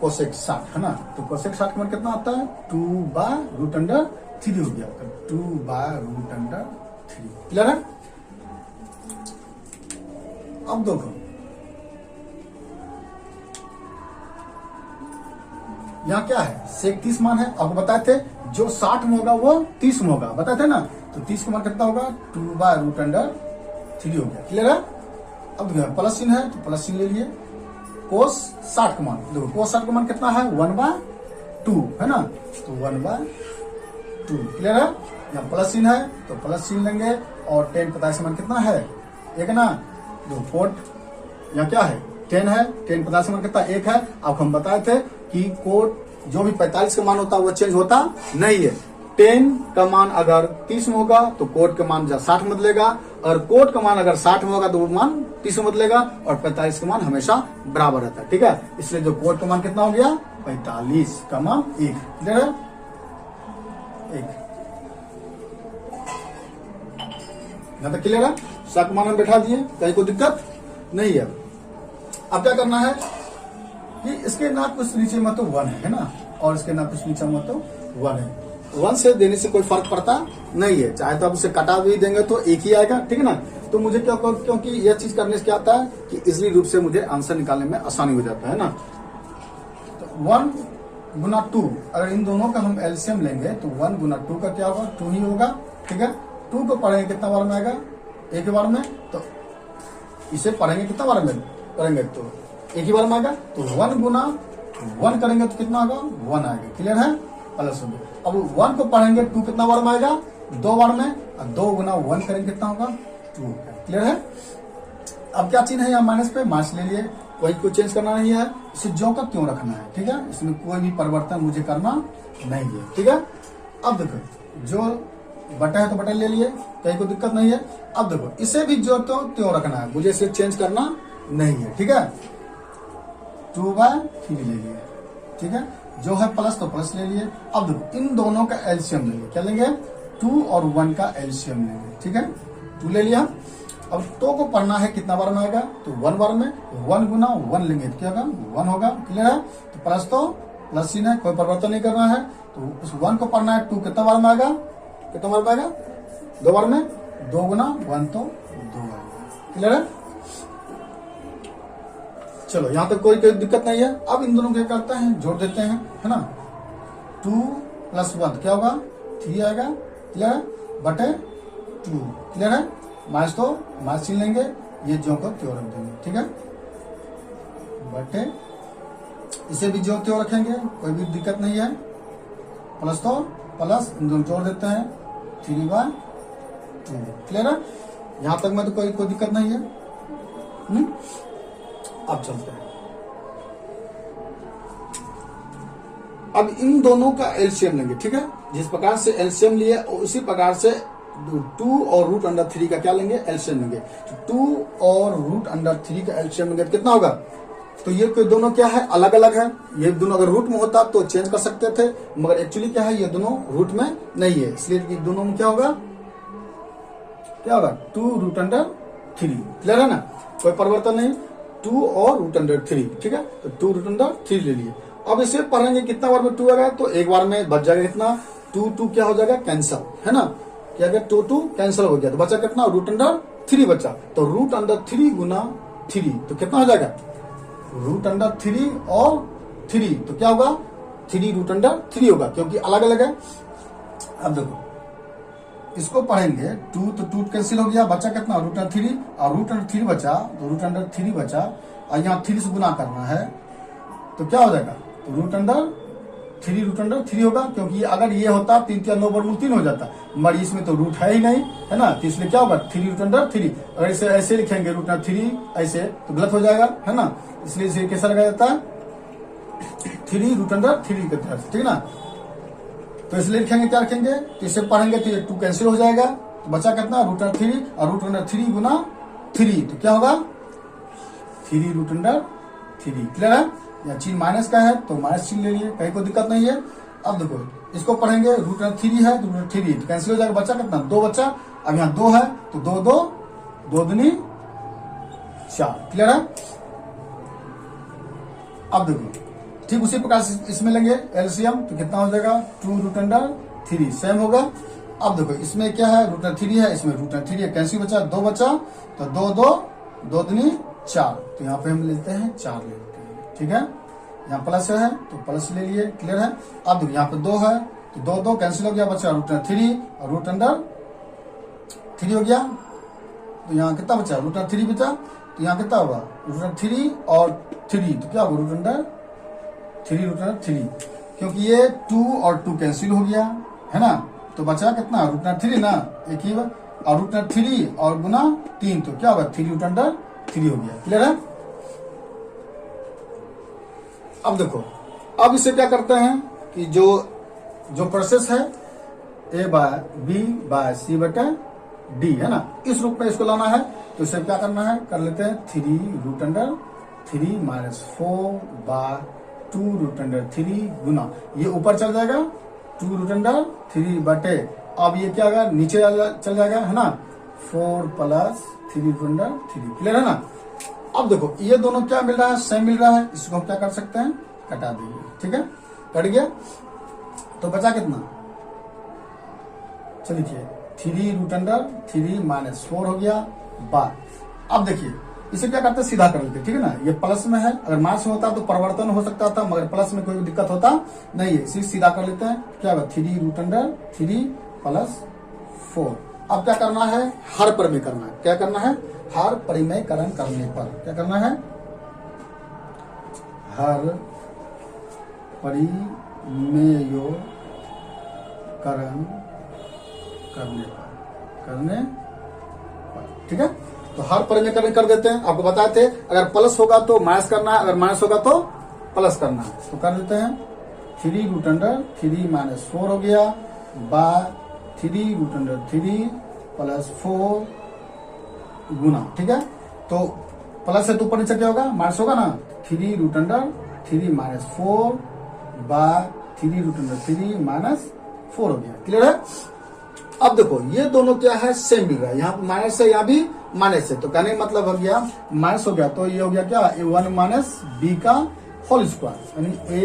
कोसेक 60, है ना, तो कोसेक 60 का मान कितना आता है 2/√3 हो गया, 2/√3, क्लियर है। अब देखो यहाँ क्या है, सेक 30 मान है, आपको बताए थे जो 60 में होगा वो 30 में होगा, बताए थे ना, तो 30 का मान कितना होगा 2/√3 हो गया, क्लियर है। अब देखो प्लस चिन्ह है तो प्लस चिन्ह ले लिए, कोस 60 का मान, देखो कोस 60 का मान कितना है 1/2, है ना, तो 1/2, क्लियर है। यहाँ प्लस चिन्ह है तो प्लस चिन्ह लेंगे, और tan 45 का मान कितना है, एक है ना, दो कोट यहाँ क्या है 10 है, tan 50 का मान कितना 1 है। आपको हम बताए थे कि कोट जो भी 45 का मान होता है वो चेंज होता नहीं है। tan का मान अगर 30 में होगा तो कोट का मान 60 में बदलेगा, और कोट का मान अगर 60 में होगा तो वो मान 30 में बदलेगा, और 45 का मान हमेशा बराबर रहता है, ठीक है। इसलिए जो कोट का मान कितना हो गया 45 का मान 1, क्लियर है, 1 यहाँ तक क्लियर है। सब मान हम बैठा दिए, कहीं कोई दिक्कत नहीं है। अब क्या करना है कि इसके ना कुछ नीचे में तो 1 है ना, और इसके ना कुछ नीचे में तो 1 है, 1 से देने से कोई फर्क पड़ता नहीं है, चाहे तो आप उसे कटा भी देंगे तो एक ही आएगा, ठीक है ना। तो मुझे क्या, क्योंकि यह चीज करने से क्या आता है कि इजली रूप से मुझे आंसर निकालने में आसानी हो जाता है ना। तो 1 गुना 2, अगर इन दोनों का हम एलसीएम लेंगे तो 1 गुना 2 का क्या होगा 2 ही होगा, ठीक है। 2 को पढ़ेंगे कितना बार में आएगा, एक ही बार में, तो इसे पढ़ेंगे कितना बार में करेंगे तो एक ही बार में आएगा, तो 1 गुना 1 करेंगे तो कितना होगा 1 आएगा, क्लियर है, प्लस हो गया। अब 1 को पढ़ेंगे 2 कितना बार में आएगा 2 बार में, और 2 गुना 1 करेंगे कितना होगा 2, क्लियर है। अब क्या चिन्ह है यहाँ माइनस पे, माइनस ले लिए, कोई कुछ चेंज करना नहीं है, इसे जो का क्यों रखना है, ठीक है, इसमें कोई भी परिवर्तन मुझे करना नहीं है, ठीक है। अब देखो जो बटा है तो बटन ले लिए, कहीं कोई दिक्कत नहीं है। अब देखो इसे भी जो तो त्यों रखना है, मुझे इसे चेंज करना नहीं है, ठीक है। 2/3 ले लिए, ठीक है, जो है प्लस तो प्लस ले लिए। अब देखो इन दोनों का एलसीएम लेंगे, क्या लेंगे 2 और 1 का एलसीएम लेंगे, ठीक है, 2 ले लिया। अब 2 को पढ़ना है कितना बार में आएगा तो 1 बार में, 1 गुना 1 लेंगे तो क्या होगा 1 होगा, क्लियर है। तो प्लस तो प्लस चिन्ह है, कोई परिवर्तन नहीं करना है, तो उस 1 को पढ़ना है 2 कितना बार में आएगा, कितना बार में आएगा 2 बार में, 2 गुना 1 तो 2 आएगा, क्लियर है। चलो यहाँ तक कोई दिक्कत नहीं है। अब इन दोनों क्या करते हैं, जोड़ देते हैं, है ना। 2 + 1 क्या होगा, 3 आएगा, क्लियर है, बटे 2, क्लियर है। माइनस तो माइनस छीन लेंगे, ये जो को त्यों रख देंगे, ठीक है, बटे इसे भी जो त्यों रखेंगे, कोई भी दिक्कत नहीं है। प्लस तो प्लस, इन दोनों जोड़ देते हैं, 3/2, क्लियर है। यहां तक में तो कोई दिक्कत नहीं है। अब चलते हैं, अब इन दोनों का एलसीएम लेंगे, ठीक है। जिस प्रकार से एलसीएम लिए उसी प्रकार से 2 और √3 का क्या लेंगे, एलसीएम लेंगे। तो 2 और √3 का एलसीएम लेंगे तो कितना होगा। तो ये दोनों क्या है, अलग अलग है। ये दोनों अगर रूट में होता तो चेंज कर सकते थे, मगर एक्चुअली क्या है, ये दोनों रूट में नहीं है, इसलिए दोनों में क्या होगा, 2√3, क्लियर है ना, कोई परिवर्तन नहीं। 2 और √3, ठीक है, तो 2√3 ले लिए। अब इसे पढ़ेंगे कितना बार में 2 आएगा, तो एक बार में बच जाएगा कितना, 2 क्या हो जाएगा, कैंसल, है ना। क्या गया, 2 कैंसल हो गया, तो बचा कितना, √3 बचा। तो √3 गुना 3 तो कितना हो जाएगा, √3 और 3, तो क्या होगा, 3√3 होगा, क्योंकि अलग अलग है। अब देखो इसको पढ़ेंगे, 2 तो 2 कैंसिल हो गया, बचा कितना, √3, और √3 बचा, तो √3 बचा, और यहाँ 3 से गुना करना है, तो क्या हो जाएगा, तो √3 होगा, क्योंकि अगर ये होता 3 × 9 = 3 हो जाता, मगर इसमें तो रूट है ही नहीं, है ना, तो इसलिए क्या होगा, 3√3। अगर इसे ऐसे लिखेंगे √3 ऐसे तो गलत हो जाएगा, है ना, इसलिए इसे कैसा लगाया जाता है, 3√3 की तरह, ठीक है ना। तो इसलिए लिखेंगे, क्या रखेंगे, तो इसे पढ़ेंगे तो ये 2 कैंसिल हो जाएगा, तो बचा कितना, √3, और √3 गुना 3, तो क्या होगा, 3√3, क्लियर है। या चिन्ह माइनस का है तो माइनस चिन्ह ले लिए, कहीं कोई दिक्कत नहीं है। अब देखो इसको पढ़ेंगे, √3 है तो √3 तो कैंसिल हो जाएगा, बचा कितना, 2 बचा। अब यहाँ 2 है तो 2 दूनी 4, क्लियर है। अब देखो ठीक उसी प्रकार से इसमें लेंगे एलसीएम, तो कितना हो जाएगा, 2√3 सेम होगा। अब देखो इसमें क्या है, √3 है, इसमें √3 है, कैंसिल बचा, 2 बचा, तो 2 दूनी 4, तो यहाँ पे हम लेते हैं 4 ले लेते हैं, ठीक है। यहाँ प्लस है तो प्लस ले लिए, क्लियर है। अब देखो यहाँ पे 2 है तो 2 कैंसिल हो गया, बचा √3 और √3 हो गया, तो यहाँ कितना बचा, √3 बचा, तो यहाँ कितना होगा, √3 और 3, तो क्या होगा, √3, क्योंकि ये 2 और 2 कैंसिल हो गया, है ना, तो बचा कितना, √3 ना, एक ही, और √3 और गुना 3, तो क्या होगा, 3√3 हो गया, क्लियर है। अब देखो, अब इसे क्या करते हैं कि जो प्रोसेस है A/B/C/D, है ना, इस रूप में इसको लाना है, तो इसे क्या करना है, कर लेते हैं 3√3 - 4/2√3 गुना, ये ऊपर चल जाएगा 2√3 बटे, अब ये क्या होगा, नीचे चल जाएगा, है ना, 4 + 3√3, क्लियर है ना। अब देखो ये दोनों क्या मिल रहा है, सेम मिल रहा है, इसको हम क्या कर सकते हैं, कटा देंगे, ठीक है, कट गया, तो बचा कितना, चलिए 3√3 - 4 हो गया, बार। अब देखिए इसे क्या करते हैं, सीधा कर लेते, ठीक है ना, ये प्लस में है, अगर माइनस में होता तो परिवर्तन हो सकता था, मगर प्लस में कोई दिक्कत होता नहीं है, इसे सीधा कर लेते हैं, क्या होगा, 3√3 + 4। अब क्या करना है, हर परिमेय करना है, क्या करना है, हर परिमेयकरण करने पर क्या करना है, हर परिमेयकरण करने पर, ठीक है। तो हर परिमेयकरण कर देते हैं, आपको बताए थे, अगर प्लस होगा तो माइनस करना है, अगर माइनस होगा तो प्लस करना है, तो कर देते हैं 3√3 - 4 हो गया, बाय 3√3 + 4 गुना, ठीक है। तो प्लस है तो ऊपर नीचे क्या होगा, माइनस होगा ना, 3√3 - 4 बाय 3√3 - 4 हो गया, क्लियर है। अब देखो ये दोनों क्या है, सेम मिल रहा है, यहाँ माइनस है, यहाँ भी माइनस है, तो कहने का मतलब हो गया, माइनस हो गया तो ये हो गया क्या, A1 - B का होल स्क्वायर, यानी A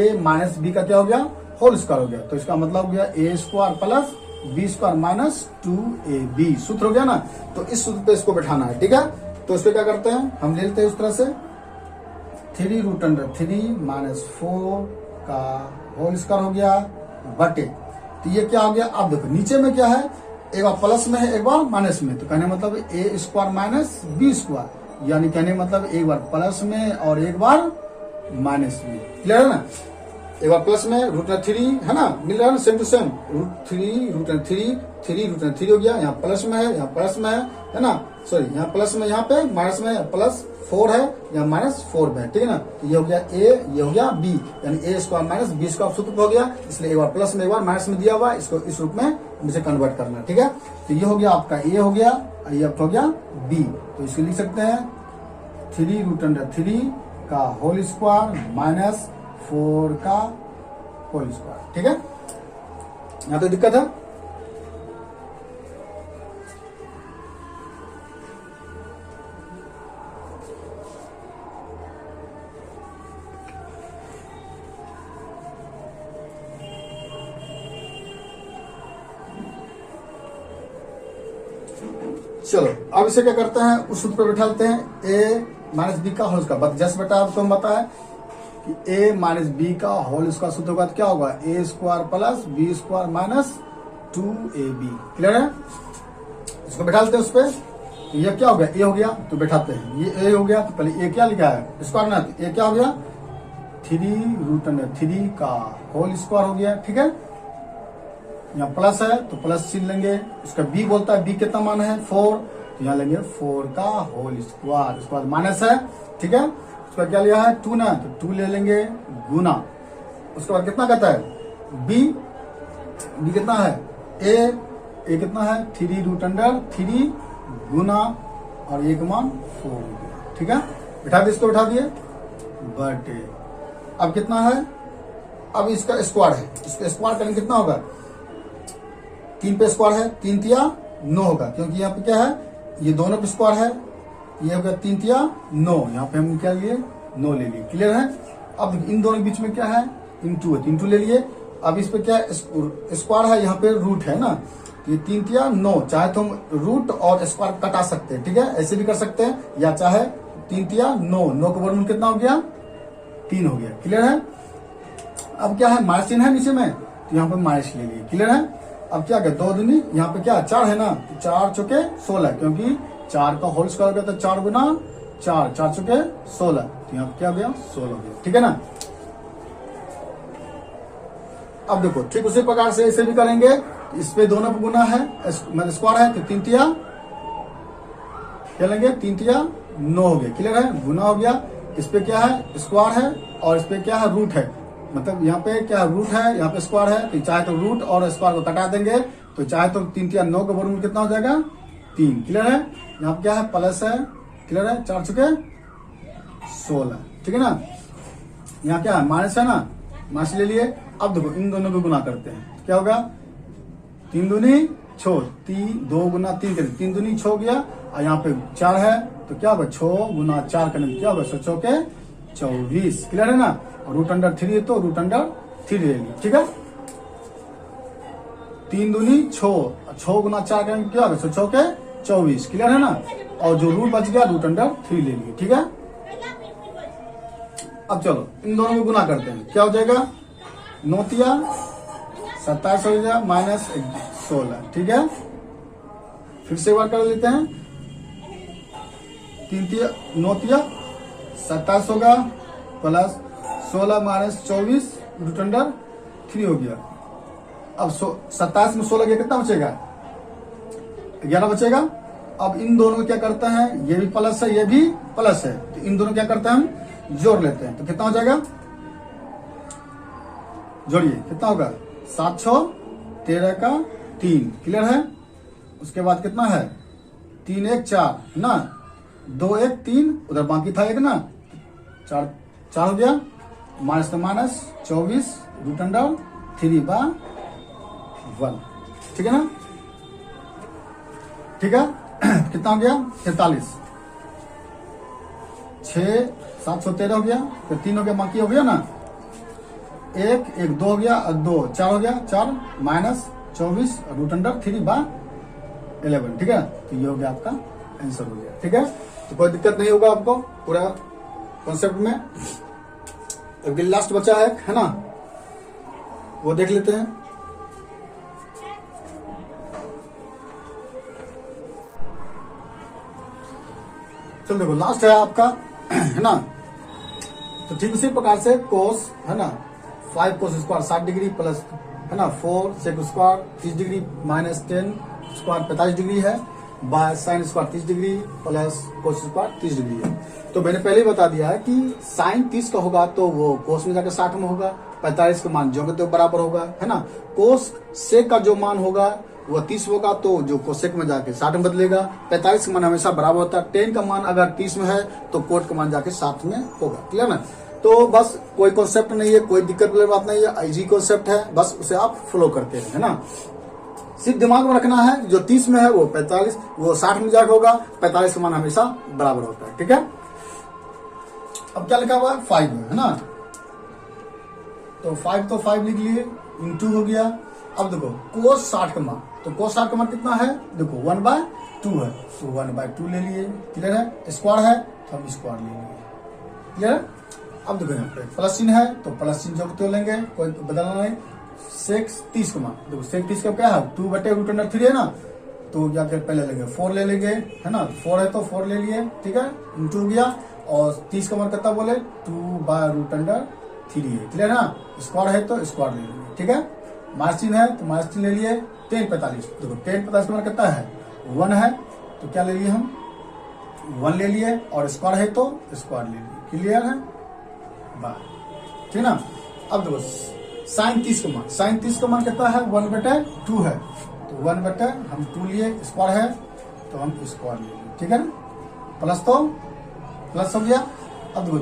- B का क्या हो गया, होल स्क्वायर हो गया, तो इसका मतलब हो गया A² + B² - 2AB, सूत्र हो गया ना। तो इस सूत्र पे इसको बैठाना है, ठीक है। तो इसको क्या करते हैं, हम ले लेते हैं उस तरह से, 3 रूट अंडर 3 माइनस 4 का होल स्क्वायर हो गया बटे, तो ये क्या हो गया। अब देखो नीचे में क्या है, एक बार प्लस में है एक बार माइनस में, तो कहने मतलब ए स्क्वायर माइनस बी स्क्वायर, यानी कहने मतलब एक बार प्लस में और एक बार माइनस में। क्लियर है ना। एक बार प्लस में रूट 3 है ना, मिल रहा है ना, same to same root 3 root 3 हो गया। यहाँ प्लस में है, यहाँ प्लस में है ना, सॉरी यहाँ प्लस में, यहाँ पे माइनस में, प्लस 4 है, यहाँ माइनस 4 में, ठीक है ना। तो ये हो गया ए, ये हो गया बी, यानी ए स्क्वायर माइनस बी स्क्वायर सूत्र हो गया। इसलिए एक बार प्लस में एक बार माइनस में दिया हुआ, इसको इस रूप में मुझे कन्वर्ट करना है, ठीक है। तो ये हो गया आपका ए हो गया, और ये हो गया बी। तो इसको लिख सकते हैं 3 रूट अंडर 3 का होल स्क्वायर माइनस 4 का होल स्क्वायर, ठीक है। यहाँ तो दिक्कत है। चलो अब इसे क्या करते हैं, उस सूत्र पर बैठाते हैं, ए माइनस बी का होल स्क्वायर। जैसे बेटा आपको हम बताया कि ए माइनस बी का होल स्क्वायर सूत्र होगा तो क्या होगा, a square plus b square minus 2ab। Clear है। इसको बैठाते हैं उस पर, तो ये क्या हो गया, ए हो गया, तो बैठाते हैं। ये ए हो गया, तो पहले ए क्या लिखा है स्क्वायर ना, तो ए क्या हो गया 3 रूट अंडर 3 का होल स्क्वायर हो गया, ठीक है। यहाँ प्लस है तो प्लस चिन्ह लेंगे। इसका बी बोलता है, बी कितना मान है 4, तो यहाँ लेंगे 4 का होल स्क्वायर। उसके बाद माइनस है, ठीक है। उसका क्या लिया है 2 ना, तो 2 ले लेंगे गुना। उसके बाद कितना कहता है बी, बी कितना है ए कितना है 3 रूट अंडर 3 गुना और एक मान 4 हो गया, ठीक है। बैठा दिए, इसको बैठा दिए बटे। अब कितना है, अब इसका स्क्वायर है, इसका स्क्वायर करेंगे कितना होगा, 3 पे स्क्वायर है, 3 तिया 9 होगा, क्योंकि यहाँ पे क्या है ये दोनों पे स्क्वायर है। ये हो गया 3 तिया 9, यहाँ पे हम क्या लिए 9 ले लिए। क्लियर है। अब इन दोनों के बीच में क्या है इंटू है, तो इंटू ले लिए। अब इस पे क्या स्क्वायर है, यहाँ पे रूट है ना, ये 3 तिया 9, चाहे तो हम रूट और स्क्वायर कटा सकते हैं, ठीक है, ऐसे भी कर सकते हैं, या चाहे 3 तिया 9 का वर्गमूल कितना हो गया 3 हो गया। क्लियर है। अब क्या है माइनस चिन्ह है नीचे में, तो यहाँ पे माइनस ले लिए। क्लियर है। अब क्या क्या 2 दूनी, यहाँ पे क्या 4 है ना, तो 4 चौके 16, क्योंकि 4 का होल स्क्वायर हो गया, तो 4 गुना 4, 4 चौके 16, तो यहाँ पे क्या हो गया 16 हो गया, ठीक है ना। अब देखो ठीक उसी प्रकार से इसे भी करेंगे, इस पे दोनों पे गुना है, मतलब स्क्वायर है, तो 3 तिया क्या लेंगे 3 तिया 9 हो गया। क्लियर है। गुना हो गया, इस पे क्या है स्क्वायर है, और इस पे क्या है रूट है, मतलब यहाँ पे क्या रूट है, यहाँ पे स्क्वायर है, तो चाहे तो रूट और स्क्वायर को कटा देंगे, तो चाहे तो 3 तिया 9 का वर्गमूल कितना हो जाएगा 3। क्लियर है। यहाँ पे क्या है प्लस है, क्लियर है, 4 चुके 16, ठीक है ना। यहाँ क्या है माइनस है ना, माइनस ले लिए। अब देखो इन दोनों को गुना करते हैं, क्या होगा 3 दूनी 6, 2 गुना 3 करें, 3 दूनी 6 गया, और यहाँ पे 4 है, तो क्या होगा 6 गुना 4 करने क्या होगा 6 चौके 24। क्लियर है ना। और रूट अंडर 3 तो रूट अंडर 3 ले लिया, ठीक है। 3 दूनी 6 गुना 4 करेंगे क्या होगा 6 चौके 24। क्लियर है ना। और जो रूट बच गया रूट अंडर 3 ले लिए, ठीक है। अब चलो इन दोनों को गुना करते हैं, क्या हो जाएगा 9 तिया 27 हो जाएगा माइनस 16, ठीक है। फिर से एक बार कर लेते हैं, 3 तिया 9 तिया 27 होगा प्लस 16 माइनस 24 रूट अंडर 3 हो गया। अब 27 में 16 गया कितना बचेगा 11 बचेगा। अब इन दोनों को क्या करते हैं, ये भी प्लस है ये भी प्लस है, तो इन दोनों क्या करते हैं हम जोड़ लेते हैं, तो कितना हो जाएगा जोड़िए कितना होगा 7 6 13 का 3। क्लियर है। उसके बाद कितना है 3 1 4 ना, 2 1 3, उधर बाकी था 1 ना, 4 हो गया, माइनस तो माइनस 24 रूट अंडर 3/1, ठीक है ना। ठीक है। कितना हो गया 43, 6 7 13 हो गया, फिर 3 हो गया, बाकी हो गया ना 1 1 2 हो गया, और 2 4 हो गया, 4 माइनस 24 रूट अंडर 3/11, ठीक है। तो ये हो गया आपका आंसर हो गया, ठीक है। तो कोई दिक्कत नहीं होगा आपको, पूरा कॉन्सेप्ट में। अभी लास्ट बचा है ना, वो देख लेते हैं। चलो देखो लास्ट है आपका है ना, तो ठीक उसी प्रकार से कोस है ना 5 कोस स्क्वायर 60 डिग्री प्लस है ना 4 sec square 30 degree minus 10 square 45 degree है, by sine square 30 degree plus cos square 30 degree है। तो मैंने पहले ही बता दिया है कि साइन 30 का होगा तो वो कोस में जाकर 60 में होगा, 45 का मान जो तो बराबर होगा है ना। कोस सेक का जो मान होगा वो 30 होगा तो जो कोसेक में जाके 60 में बदलेगा। 45 का मान हमेशा बराबर होता है। 10 का मान अगर 30 में है तो कोट का मान जाके 60 में होगा। क्लियर ना। तो बस कोई कॉन्सेप्ट नहीं है, कोई दिक्कत वाली बात नहीं है, इजी कॉन्सेप्ट है, बस उसे आप फॉलो करते हैं है ना। सिर्फ दिमाग में रखना है जो 30 में है वो 45 वो 60 में जाके होगा, 45 का मान हमेशा बराबर होता है। ठीक है। अब क्या लिखा हुआ है 5 है ना, तो 5 तो 5 लिख लिए, इंटू हो गया। अब देखो कोस 60 का मान, तो कोस 60 का मान कितना है, देखो 1/2 है, तो 1/2 ले लिए। क्लियर है। स्क्वायर है तो हम स्क्वायर ले लिए। क्लियर है। अब देखो यहाँ पे प्लस चिन्ह है तो प्लस चिन्ह जो तो लेंगे, कोई बदलना नहीं। सेक 30 का मान, देखो सेक 30 का क्या है 2/√3 है ना, तो जाकर पहले लेंगे 4 ले लेंगे है ना, 4 है तो 4 ले लिए। ठीक है। इंटू हो गया और 30 का मान कितना बोले 2/√3 है। क्लियर है ना। स्क्वायर है तो स्क्वायर ले लेंगे। ठीक है। माइनस चिन्ह है तो माइनस चिन्ह ले लिए। 10/45 देखो 10/45 का मान कितना है 1 है, तो क्या ले लिए हम 1 ले लिए, और स्क्वायर है तो स्क्वायर ले लिए। क्लियर है बात, ठीक ना। अब देखो साइन 30 का मान, साइन 30 का मान कितना है 1/2 है, तो 1/2 हम 2 लिए, स्क्वायर है तो हम स्क्वायर ले लिए। ठीक है ना। प्लस तो प्लस हो गया। अब देखो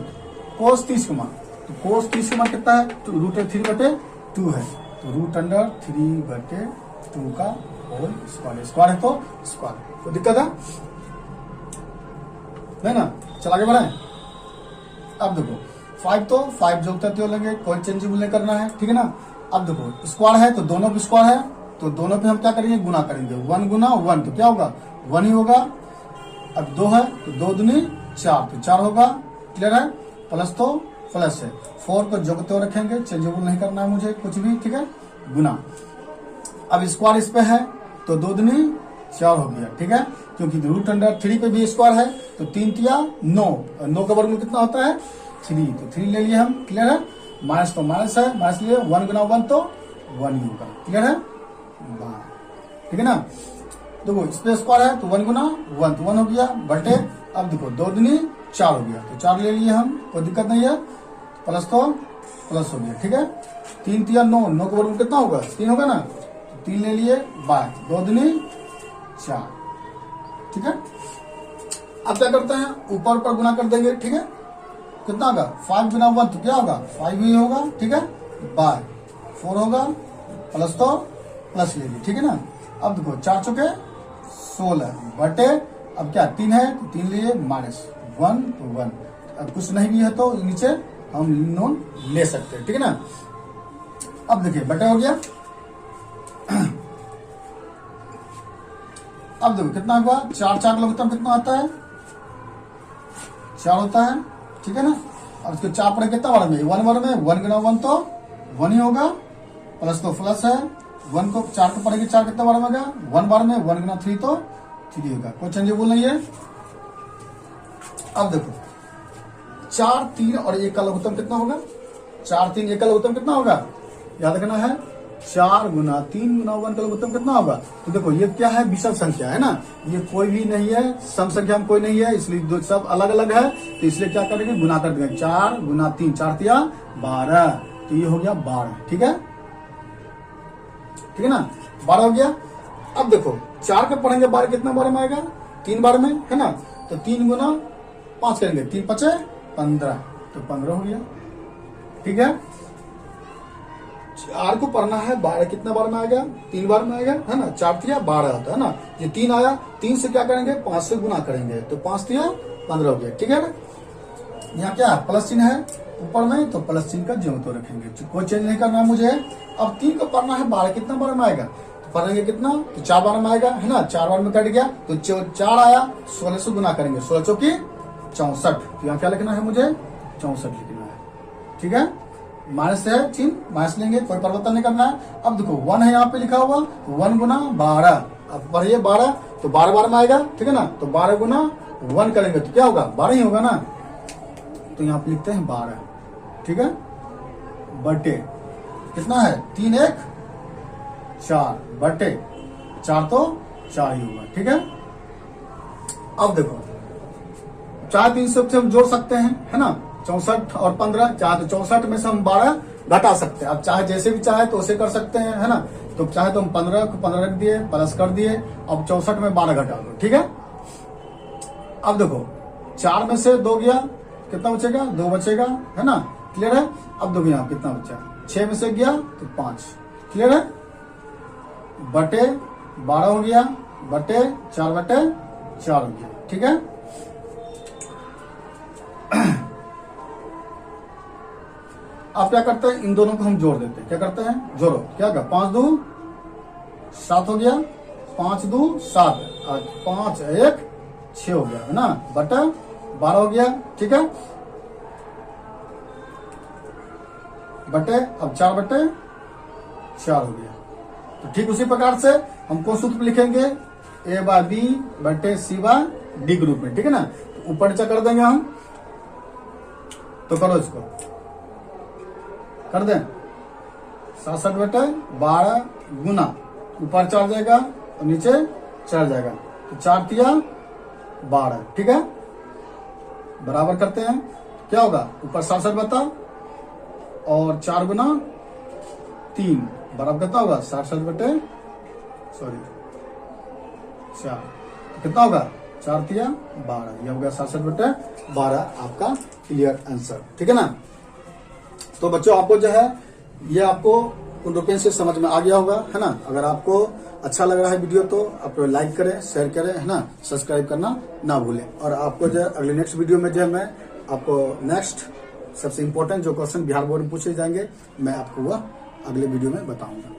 कोस 30 का मान, तो कोस 30 का मान कितना है तो √3/2 है, तो √3/2 का होल स्क्वायर, स्क्वायर है तो स्क्वायर। कोई दिक्कत है नहीं ना। चला आगे बढ़ाएं। अब देखो 5 तो 5 जो होता है लेंगे, कोई चेंजेबल नहीं करना है। ठीक है ना। अब देखो स्क्वायर है तो दोनों पे स्क्वायर है, तो दोनों पे हम क्या करेंगे गुना करेंगे। 1 गुना 1 तो क्या होगा 1 ही होगा। अब 2 है तो 2 दूनी 4 तो 4 होगा। क्लियर है। प्लस तो प्लस है, 4 को जोड़ते हुए रखेंगे, चेंजेबल नहीं करना है मुझे कुछ भी। ठीक है। गुना, अब स्क्वायर इस पे है तो 2 दूनी 4 हो गया। ठीक है। क्योंकि √3 पे भी स्क्वायर है तो 3 तिया 9, 9 का वर्गमूल कितना होता है 3, तो 3 ले लिए हम। क्लियर है। माइनस तो माइनस है, माइनस लिए 1 गुना 1 तो 1 ही होगा। क्लियर है। ठीक है ना। देखो इस पे स्क्वायर है तो 1 गुना 1 तो 1 हो गया बटे। अब देखो 2 दूनी 4 हो गया, तो 4 ले लिए हम, कोई दिक्कत नहीं है। प्लस तो प्लस हो गया। ठीक है। 3 तिया 9, 9 का वर्गमूल कितना होगा 3 होगा ना, तो 3 ले लिए बाय 2 दूनी 4। ठीक है। अब क्या करते हैं ऊपर ऊपर गुना कर देंगे। ठीक है। कितना होगा 5 गुना 1 तो क्या होगा 5 ही होगा। ठीक है। बाय 4 होगा, प्लस तो प्लस ले लीजिए। ठीक है ना। अब देखो 4 चौके 16 बटे, अब क्या 3 है तो 3 लिए माइनस 1 तो 1, अब कुछ नहीं भी है तो नीचे हम नोन ले सकते हैं। ठीक है ना। अब देखिए बटे हो गया। अब देखो कितना हुआ 4 4 लघुत्तम कितना आता है 4 होता है। ठीक है ना। और उसके 4 पर कितना बार में 1 बार में 1 गुना 1 तो 1 ही होगा, प्लस तो प्लस है, 1 को 4 को पढ़ेगी 4 कितना बार में होगा 1 बार में 1 गुना 3 तो 3 होगा। कोई चेंजेबल नहीं है। अब देखो 4 3 और 1 का लघुत्तम कितना होगा 4 3 1 का लघुत्तम कितना होगा याद रखना है 4 गुना 3 गुना 1 का लघुत्तम कितना होगा। तो देखो ये क्या है विषम संख्या है ना, ये कोई भी नहीं है, सम संख्या में कोई नहीं है, इसलिए दो सब अलग अलग है, तो इसलिए क्या करेंगे गुना कर देंगे। 4 गुना 3 4 तिया 12, तो ये हो गया 12। ठीक है। ठीक है ना 12 हो गया। अब देखो 4 का पढ़ेंगे 12 कितना बार में आएगा 3 बार में है ना, तो 3 गुना 5 करेंगे 3 5 15, तो 15 हो गया। ठीक है। 4 को पढ़ना है 12 कितना बार में आएगा 3 बार में आएगा है ना, 4 तिया 12 होता है ना, ये 3 आया 3 से क्या करेंगे 5 से गुना करेंगे, तो 5 तिया 15 हो गया। ठीक है ना। यहाँ क्या प्लस चिन्ह है ऊपर में, तो प्लस चिन्ह का ज्यों तो रखेंगे, कोई चेंज नहीं करना है मुझे। अब 3 को पढ़ना है 12 कितना बार में आएगा, तो पढ़ेंगे कितना तो 4 बार में आएगा है ना, 4 बार में कट गया तो 4 आया 16 से गुना करेंगे, 16 चौकी 64, तो यहाँ क्या लिखना है मुझे 64 लिखना है। ठीक है, माइनस है चिन्ह, माइनस लेंगे, कोई परिवर्तन नहीं करना है। अब देखो 1 है यहाँ पे लिखा हुआ, 1 गुना 12, अब पढ़िए 12 तो 12 में आएगा। ठीक है ना, तो 12 गुना 1 करेंगे तो क्या होगा, 12 ही होगा ना, तो यहाँ पे लिखते हैं 12। ठीक है, बटे कितना है, 3 1 4 बटे 4 तो 4 ही होगा। ठीक है, अब देखो 4 3 से हम जोड़ सकते हैं, है ना, 64 और 15, चाहे तो 64 में से हम 12 घटा सकते हैं। अब चाहे जैसे भी चाहे तो उसे कर सकते हैं, है ना, तो चाहे तो हम 15 को 15 रख दिए, प्लस कर दिए, अब 64 में 12 घटा दो। ठीक है, अब देखो 4 में से 2 गया, कितना बचेगा, 2 बचेगा, है ना, क्लियर है। अब देखो यहाँ कितना बचा, 6 में से गया तो 5, क्लियर है, बटे 12 हो गया, बटे 4 बटे 4 हो गया। ठीक है, आप क्या करते हैं, इन दोनों को हम जोड़ देते हैं। क्या करते हैं, जोड़ो, क्या होगा, 5 2 7 हो गया, 5 2 7 और 5 1 6 हो गया, है ना, बटा 12 हो गया। ठीक है, बटे अब 4 बटे 4 हो गया। तो ठीक उसी प्रकार से हम कौन सूत्र लिखेंगे, A/B बटे C/D ग्रुप में। ठीक है ना, तो ऊपर नीचे कर देंगे हम, तो करो इसको, कर दें 67 बटे 12 गुना, ऊपर 4 जाएगा और नीचे 4 जाएगा, तो 4 तिया 12। ठीक है, बराबर करते हैं, क्या होगा, ऊपर 67 बता और 4 गुना 3 बराबर कितना होगा, 67 बटे 4, कितना होगा, 4 तिया 12, यह हो गया 67 बटे 12 आपका क्लियर आंसर। ठीक है ना, तो बच्चों आपको जो है ये आपको उन रुपये से समझ में आ गया होगा, है ना। अगर आपको अच्छा लग रहा है वीडियो तो आप लाइक करें, शेयर करें, है ना, सब्सक्राइब करना ना भूलें। और आपको जो अगले नेक्स्ट वीडियो में जो है मैं आपको नेक्स्ट सबसे इम्पोर्टेंट जो क्वेश्चन बिहार बोर्ड में पूछे जाएंगे मैं आपको वह अगले वीडियो में बताऊंगा।